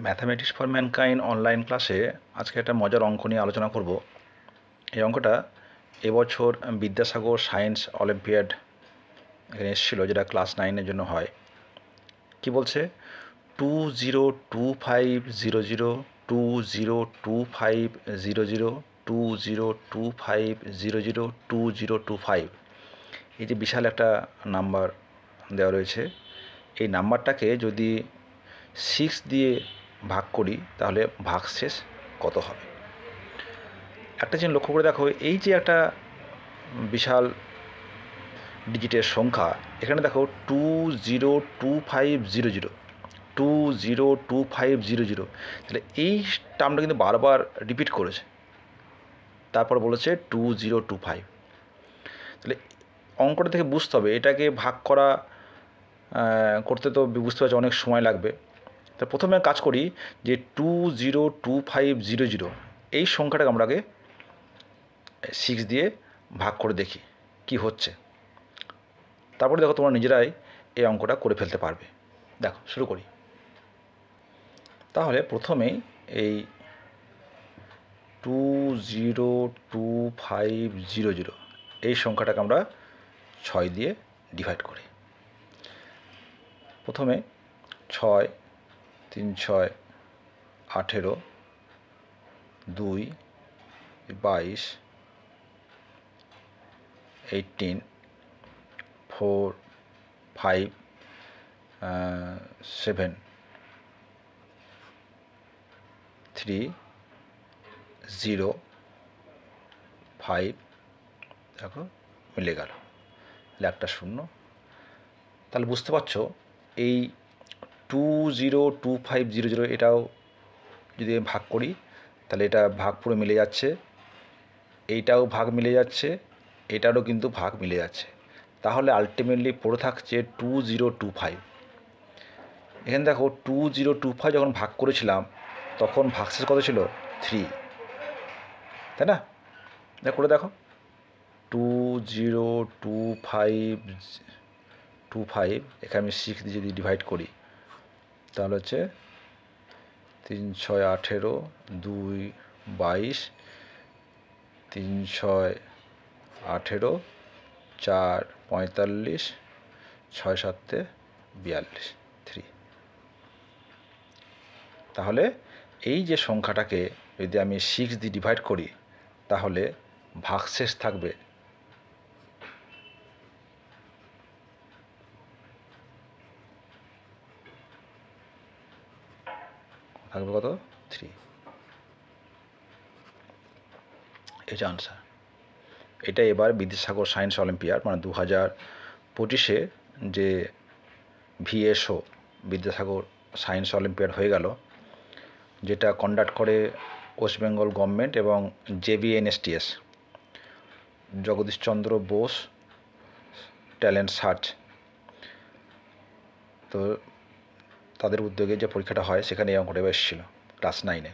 Mathematics for mankind online ক্লাসে আজকে একটা মজার অঙ্ক নিয়ে আলোচনা করব। এই অঙ্কটা এবছর বিদ্যাসাগর সায়েন্স অলিম্পিয়াড এখানে এসেছিলো, যেটা ক্লাস 9-এর জন্য হয়। কি বলছে? 202500 202500 202500 2025, এই যে বিশাল একটা নাম্বার দেওয়া রয়েছে, এই নাম্বারটাকে যদি 6 দিয়ে ভাগ করি তাহলে ভাগশেষ কত হবে? একটা জিনিস লক্ষ্য করে দেখো, এই যে একটা বিশাল ডিজিটের সংখ্যা, এখানে দেখো 202500 202500, তাহলে এই টার্মটা কিন্তু বারবার রিপিট করেছে, তারপর বলেছে 2025। তাহলে অঙ্কটা থেকে বুঝতে হবে এটাকে ভাগ করা করতে তো বুঝতে পারছি অনেক সময় লাগবে। তা প্রথমে কাজ করি যে 202500 এই সংখ্যাটাকে আমরা আগে 6 দিয়ে ভাগ করে দেখি কি হচ্ছে, তারপরে দেখো তোমরা নিজেরাই এই অঙ্কটা করে ফেলতে পারবে। দেখো শুরু করি। তাহলে প্রথমেই এই 202500 এই সংখ্যাটাকে আমরা 6 দিয়ে ডিভাইড করি। প্রথমে 6 3 6 18, 2 22, 18, 4 5 7 3 0 5, দেখো মিলে গেল, তাহলে একটা শূন্য। তাহলে বুঝতে পারছো এই 202500 এটাও যদি ভাগ করি তাহলে এটা ভাগ পুরো মিলে যাচ্ছে, এইটাও ভাগ মিলে যাচ্ছে, এটারও কিন্তু ভাগ মিলে যাচ্ছে। তাহলে আলটিমেটলি পড়ে থাকছে 2025। এখানে দেখো 2025 যখন ভাগ করেছিলাম তখন ভাগশেষ কত ছিল? 3, তাই না? করে দেখো 2025 এখানে আমি 6 দিয়ে যদি ডিভাইড করি তাহলে হচ্ছে 3 6 18, 2 22, 3 6 18, 4 45, 6 7 42, 3। তাহলে এই যে সংখ্যাটাকে যদি আমি 6 দিয়ে ডিভাইড করি তাহলে ভাগশেষ থাকবে কত? 3। এই যে আনসার। এটা এবার বিদ্যাসাগর সায়েন্স অলিম্পিয়াড মানে 2025-এ যে VSO বিদ্যাসাগর সায়েন্স অলিম্পিয়াড হয়ে গেল, যেটা কন্ডাক্ট করে ওয়েস্ট বেঙ্গল গভর্নমেন্ট এবং JBNSTS Jagadish Chandra Bose talent search, তো তাদের উদ্যোগে যে পরীক্ষাটা হয় সেখানে এই অঙ্কটা এসেছিলো ক্লাস 9-এ।